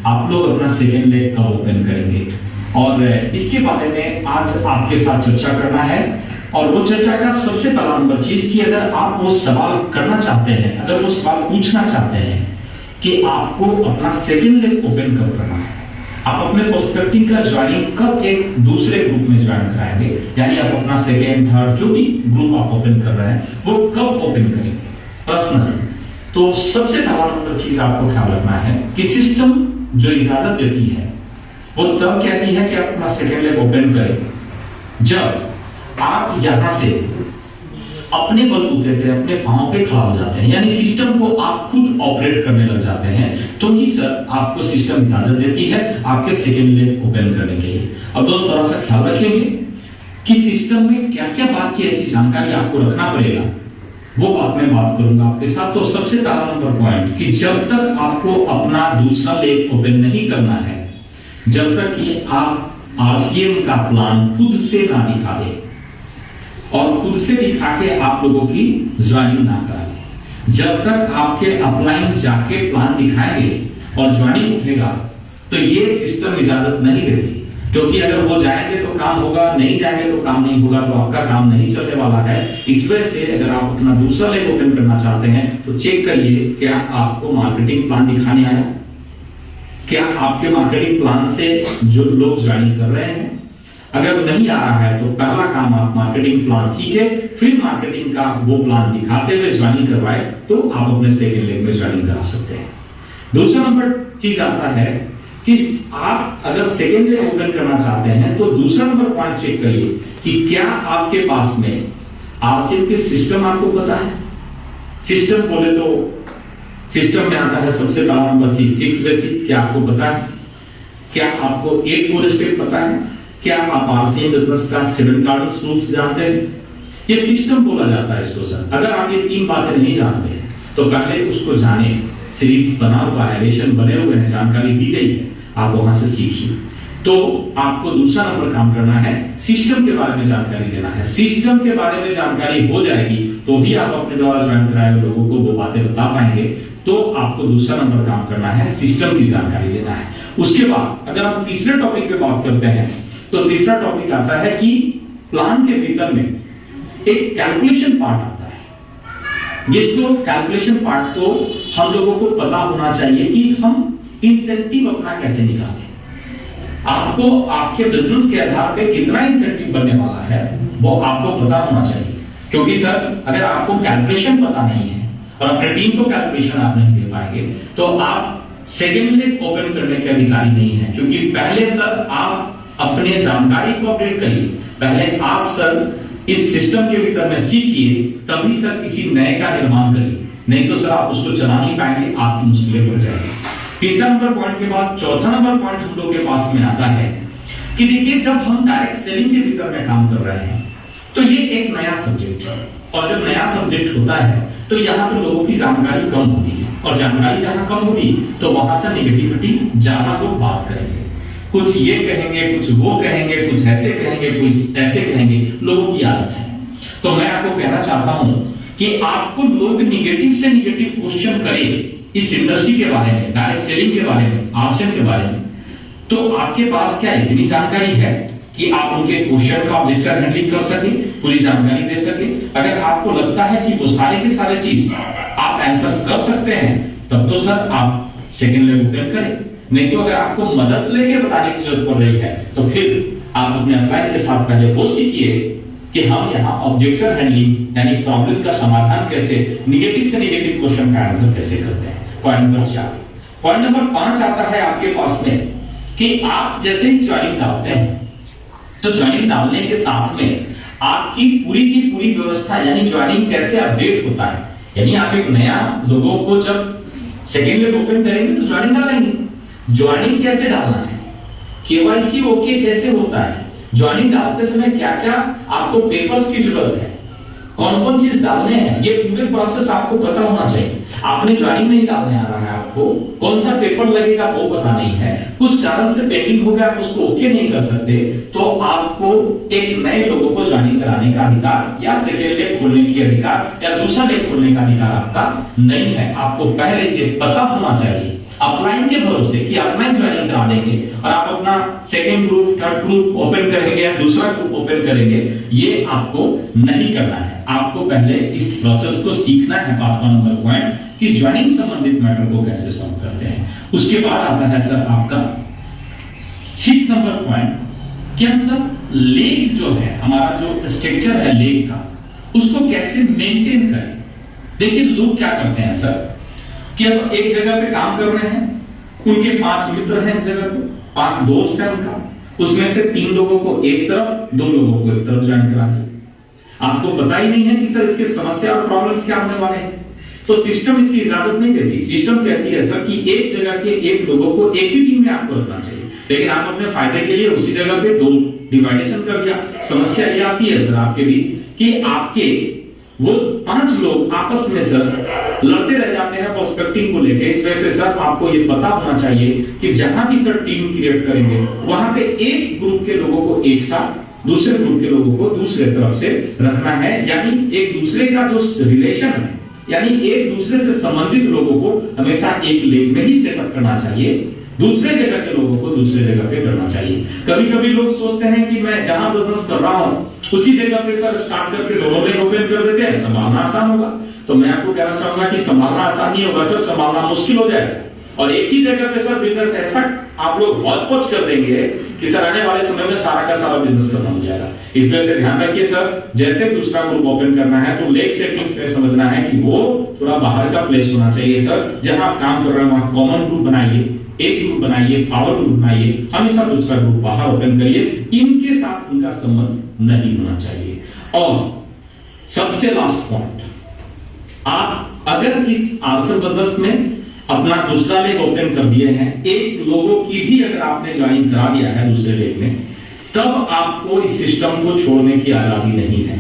आप लोग अपना सेकेंड लेग कब ओपन करेंगे, और इसके बारे में आज आपके साथ चर्चा करना है। और वो चर्चा का सबसे पहला नंबर चीज कि अगर आप वो सवाल करना चाहते हैं, अगर वो सवाल पूछना चाहते हैं कि आपको अपना सेकेंड लेग ओपन कब करना है, आप अपने पर्सपेक्टिव का ज्वाइनिंग कब एक दूसरे ग्रुप में ज्वाइन कराएंगे, यानी आप अपना सेकेंड थर्ड जो भी ग्रुप आप ओपन कर रहे हैं वो कब ओपन करेंगे पर्सनली, तो सबसे पहला नंबर चीज आपको ख्याल रखना है कि सिस्टम जो इजाजत देती है वो तब कहती है कि आप अपना सेकेंड लेग ओपन करें जब आप यहां से अपने बलबूते पे अपने पांव पे खड़ा हो जाते हैं, यानी सिस्टम को आप खुद ऑपरेट करने लग जाते हैं, तो ही सर आपको सिस्टम इजाजत देती है आपके सेकेंड लेग ओपन करने के लिए। अब दोस्त थोड़ा सा ख्याल रखेंगे कि सिस्टम में क्या क्या बात की ऐसी जानकारी आपको रखना पड़ेगा, वो बात मैं बात करूंगा आपके साथ। तो सबसे पहला नंबर पॉइंट कि जब तक आपको अपना दूसरा लेग ओपन नहीं करना है, जब तक कि आप आरसीएम का प्लान खुद से ना दिखा दे और खुद से दिखा के आप लोगों की ज्वाइनिंग ना कराए, जब तक आपके अपलाइन जाके प्लान दिखाएंगे और ज्वाइनिंग उठेगा तो ये सिस्टम इजाजत नहीं देती, क्योंकि अगर वो जाएंगे तो काम होगा, नहीं जाएंगे तो काम नहीं होगा, तो आपका काम नहीं चलने वाला है। इस वजह से अगर आप अपना दूसरा लेग ओपन करना चाहते हैं तो चेक करिए क्या आपको मार्केटिंग प्लान दिखाने आया, क्या आपके मार्केटिंग प्लान से जो लोग ज्वाइनिंग कर रहे हैं। अगर नहीं आ रहा है तो पहला काम आप मार्केटिंग प्लान सीखे, फिर मार्केटिंग का वो प्लान दिखाते हुए ज्वाइनिंग करवाए तो आप अपने सेकेंड लेग में ज्वाइनिंग करा सकते हैं। दूसरा नंबर चीज आता है कि आप अगर सेकेंड लेग ओपन करना चाहते हैं तो दूसरा नंबर पॉइंट चेक करिए कि क्या आपके पास में आरसीएम के सिस्टम आपको पता है। सिस्टम बोले तो सिस्टम में आता है सबसे पहला नंबर चीज 6 बेसिक, क्या आपको पता है, क्या आपको 8 कोर स्टेप पता है, क्या आप आरसीएम बिजनेस का 7 कार्डिनल रूल्स जानते हैं। ये सिस्टम बोला जाता है इसको सर। अगर आप ये 3 बातें नहीं जानते हैं तो पहले उसको जाने, सीरीज बना हुआ है, लेसन बने हुए हैं, जानकारी दी गई है, आप वहां से सीखिए। तो आपको दूसरा नंबर काम करना है, सिस्टम के बारे में जानकारी देना है। सिस्टम के बारे में जानकारी हो जाएगी तो ही आप अपने द्वारा ज्वाइन कराए हुए लोगों को वो बातें बता पाएंगे। तो आपको दूसरा नंबर काम करना है, सिस्टम की जानकारी देना है। उसके बाद अगर हम तीसरे टॉपिक पे बात करते हैं तो तीसरा टॉपिक आता है कि प्लान के भीतर में एक कैलकुलेशन पार्ट आता है, जिसको कैलकुलेशन पार्ट तो हम लोगों को पता होना चाहिए कि हम इंसेंटिव अपना कैसे निकालें। आपको आपके बिजनेस के आधार पे कितना इंसेंटिव बनने वाला है वो आपको पता होना चाहिए, क्योंकि सर अगर आपको कैलकुलेशन पता नहीं है और अपने टीम को कैलकुलेशन आप नहीं दे पाएंगे तो आप सेकेंड लेग ओपन करने के अधिकारी नहीं है। क्योंकि पहले सर आप अपने जानकारी को अपडेट करिए, पहले आप सर इस सिस्टम के भीतर में सीखिए, तभी सर किसी नए का निर्माण करिए, नहीं तो सर आप उसको चला नहीं पाएंगे, आपकी मुश्किलें बढ़ जाएंगी। तीसरा नंबर पॉइंट के बाद चौथा नंबर पॉइंट हम लोग के पास में आता है कि देखिए जब हम डायरेक्ट सेलिंग के भीतर में काम कर रहे हैं तो ये एक नया सब्जेक्ट है, और जब नया सब्जेक्ट होता है तो यहाँ पे लोगों की जानकारी कम होती है, और जानकारी जहां कम होगी तो वहां से निगेटिविटी ज्यादा लोग बात करेंगे, कुछ ये कहेंगे, कुछ वो कहेंगे, कुछ ऐसे कहेंगे, कुछ ऐसे कहेंगे, लोगों की आदत है। तो मैं आपको कहना चाहता हूं कि आपको लोग निगेटिव से निगेटिव क्वेश्चन करें इस इंडस्ट्री के बारे में, डायरेक्ट सेलिंग के बारे में, आरसीएम के बारे में, तो आपके पास क्या इतनी जानकारी है कि आप उनके क्वेश्चन का ऑब्जेक्शन हैंडलिंग कर सके, पूरी जानकारी दे सके। अगर आपको लगता है कि वो सारे के सारे चीज आप आंसर कर सकते हैं तब तो सर आप सेकेंड लेग ओपन करें, नहीं तो अगर आपको मदद लेके बताने की जरूरत पड़ रही है तो फिर आप अपने अपलाइन के साथ पहले वो सीखिए कि हम यहाँ ऑब्जेक्शन हैंडलिंग यानी प्रॉब्लम का समाधान कैसे, निगेटिव से निगेटिव क्वेश्चन का आंसर कैसे करते हैं। Point number 4। पॉइंट नंबर 5 आता है आपके पास में कि आप जैसे ही ज्वाइनिंग डालते हैं तो ज्वाइनिंग डालने के साथ में आपकी पूरी की पूरी व्यवस्था यानी ज्वाइनिंग कैसे अपडेट होता है, यानी आप एक नया लोगों को जब सेकेंड लेग ओपन करेंगे तो ज्वाइनिंग डालेंगे, ज्वाइनिंग कैसे डालना है, केवाईसी ओके कैसे होता है, ज्वाइनिंग डालते समय क्या क्या आपको पेपर्स की जरूरत है, कौन कौन चीज डालने हैं, ये पूरे प्रोसेस आपको पता होना चाहिए। आपने ज्वाइनिंग नहीं डालने आ रहा है, आपको कौन सा पेपर लगेगा वो पता नहीं है, कुछ कारण से पेंडिंग हो गया, आप उसको ओके नहीं कर सकते, तो आपको एक नए लोगों को ज्वाइनिंग कराने का अधिकार या सेकेंड लेग खोलने की अधिकार या दूसरा लेग खोलने का अधिकार आपका नहीं है। आपको पहले ये पता होना चाहिए, अपलाइन के भरोसे कि अपलाइन ज्वाइनिंग करा देंगे और आप अपना second group, third group open करेंगे या दूसरा ग्रुप ओपन करेंगे, ये आपको नहीं करना है। आपको पहले इस प्रोसेस को सीखना है। पार्ट नंबर पॉइंट कि ज्वाइनिंग संबंधित मैटर को कैसे सॉल्व करते हैं। उसके बाद आता है सर आपका 6 नंबर पॉइंट कि हम सर लेग जो है, हमारा जो स्ट्रक्चर है लेग का, उसको कैसे मेंटेन करें। देखिए लोग क्या करते हैं सर कि अब एक जगह पे काम कर रहे हैं, उनके 5 मित्र हैं इस जगह पे, 5 दोस्त हैं उनका, उसमें से 3 लोगों को एक तरफ, 2 लोगों को एक तरफ ज्वाइन करा दिया। आपको पता ही नहीं है कि सर इसके समस्या और प्रॉब्लम्स क्या होने वाले हैं, तो सिस्टम इसकी इजाजत नहीं देती। सिस्टम कहती है सर कि एक जगह के एक लोगों को एक ही टीम में आपको रखना चाहिए, लेकिन आप अपने फायदे के लिए उसी जगह पे 2 डिवाइडेशन कर दिया। समस्या ये आती है सर आपके बीच कि आपके वो 5 लोग आपस में सर लड़ते रह जाते हैं प्रोस्पेक्टिंग को लेकर। इस वजह से सर आपको ये पता होना चाहिए कि जहां भी सर टीम क्रिएट करेंगे वहां पे एक ग्रुप के लोगों को एक साथ, दूसरे ग्रुप के लोगों को दूसरे तरफ से रखना है। यानी एक दूसरे का जो रिलेशन है, यानी एक दूसरे से संबंधित लोगों को हमेशा एक लेग में ही सेटअप करना चाहिए, दूसरे जगह के लोगों को दूसरे जगह पे करना चाहिए। कभी कभी लोग सोचते हैं कि मैं जहां बिजनेस कर रहा हूं उसी जगह पे सर स्टार्ट करके दोनों लेग ओपन कर देते हैं, संभालना आसान होगा। तो मैं आपको कहना चाहूंगा कि संभालना आसान नहीं होगा सर, संभालना मुश्किल हो जाएगा। और एक ही जगह पे सर बिजनेस ऐसा आप लोग हौच-पौच कर देंगे कि सर आने वाले समय में सारा का सारा बिजनेस खत्म हो जाएगा। इस वजह से ध्यान रखिए सर, जैसे दूसरा ग्रुप ओपन करना है तो लेग सेटिंग्स में समझना है कि वो थोड़ा बाहर का प्लेस होना चाहिए सर। जहां आप काम कर रहे हैं वहां कॉमन ग्रुप बनाइए, एक ग्रुप बनाइए, पावर ग्रुप बनाइए, हमेशा दूसरा ग्रुप बाहर ओपन करिए। इनके साथ उनका संबंध नहीं होना चाहिए। और सबसे लास्ट पॉइंट, आप अगर इस आंसर बदस में अपना दूसरा लेग ओपन कर दिए हैं, एक लोगों की भी अगर आपने ज्वाइन करा दिया है दूसरे लेग में, तब आपको इस सिस्टम को छोड़ने की आजादी नहीं है।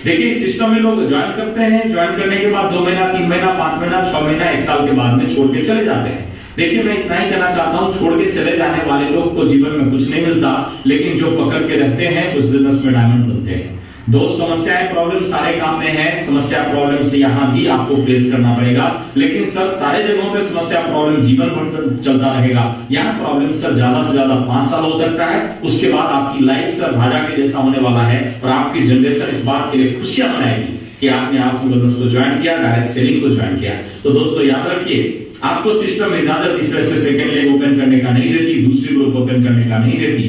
देखिए इस सिस्टम में लोग ज्वाइन करते हैं, ज्वाइन करने के बाद 2 महीना, 3 महीना, 5 महीना, 6 महीना, 1 साल के बाद में छोड़ के चले जाते हैं। देखिए मैं इतना ही कहना चाहता हूं, छोड़ के चले जाने वाले लोग को जीवन में कुछ नहीं मिलता, लेकिन जो पकड़ के रहते हैं उस बिजनेस में डायमंड बनते हैं। 2 समस्याएं, प्रॉब्लम सारे काम में है, समस्या प्रॉब्लम से यहां भी आपको फेस करना पड़ेगा। लेकिन सर सारे जगहों पे समस्या प्रॉब्लम जीवन भर चलता रहेगा। यहाँ प्रॉब्लम सर ज्यादा से ज्यादा 5 साल हो सकता है, उसके बाद आपकी लाइफ सर राजा के जैसा होने वाला है और आपकी जनरेशन इस बात के लिए खुशियां मनाएगी कि आपने आत्म बिजनेस को ज्वाइन किया, डायरेक्ट सेलिंग को ज्वाइन किया। तो दोस्तों याद रखिए, आपको सिस्टम इजाजत इस तरह से सेकंड लेग ओपन करने का नहीं देती, दूसरी ग्रुप ओपन करने का नहीं देती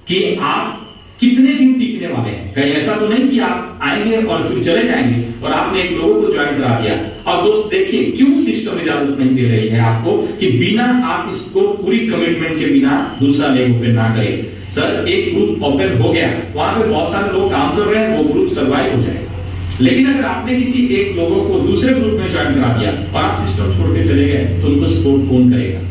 कि आप कितने दिन टिकने वाले हैं। कहीं ऐसा तो नहीं कि आप आएंगे और फिर चले जाएंगे और आपने एक लोगों को ज्वाइन करा दिया। और दोस्त देखिए क्यों सिस्टम इजाजत नहीं दे रही है आपको कि बिना आप इसको पूरी कमिटमेंट के बिना दूसरा लेग ओपन ना करें। सर एक ग्रुप ओपन हो गया, वहां पे बहुत सारे लोग काम कर रहे हैं, वो ग्रुप सर्वाइव हो जाएगा। लेकिन अगर आपने किसी एक लोगों को दूसरे ग्रुप में ज्वाइन करा दिया और आप सिस्टम छोड़ के चले गए तो उनको सपोर्ट कौन करेगा।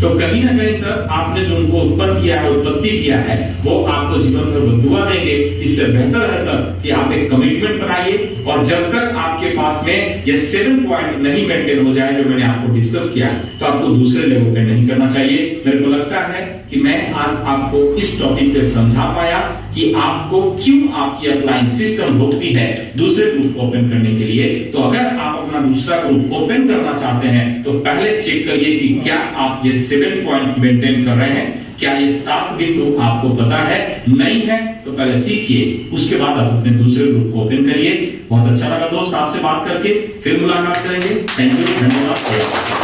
तो कहीं ना कहीं सर आपने जो उनको उत्पन्न किया है, उत्पत्ति किया है, वो आपको जीवन भर बदुआ देंगे। इससे बेहतर है सर कि आप एक कमिटमेंट बनाइए और जब तक आपके पास में ये 7 पॉइंट नहीं मेंटेन हो जाए जो मैंने आपको डिस्कस किया, तो आपको दूसरे लेवल पे नहीं करना चाहिए। मेरे को लगता है कि मैं आज आपको इस टॉपिक पे समझा पाया कि आपको क्यों आपकी अपलाइन सिस्टम रोकती है दूसरे ग्रुप ओपन करने के लिए। तो अगर आप अपना दूसरा ग्रुप ओपन करना चाहते हैं तो पहले चेक करिए कि क्या आप ये 7 पॉइंट मेंटेन कर रहे हैं, क्या ये 7 बिंदु आपको पता है। नहीं है तो पहले सीखिए, उसके बाद आप अपने दूसरे ग्रुप को ओपन करिए। बहुत अच्छा लगा दोस्त आपसे बात करके, फिर मुलाकात करेंगे। थैंक यू, धन्यवाद।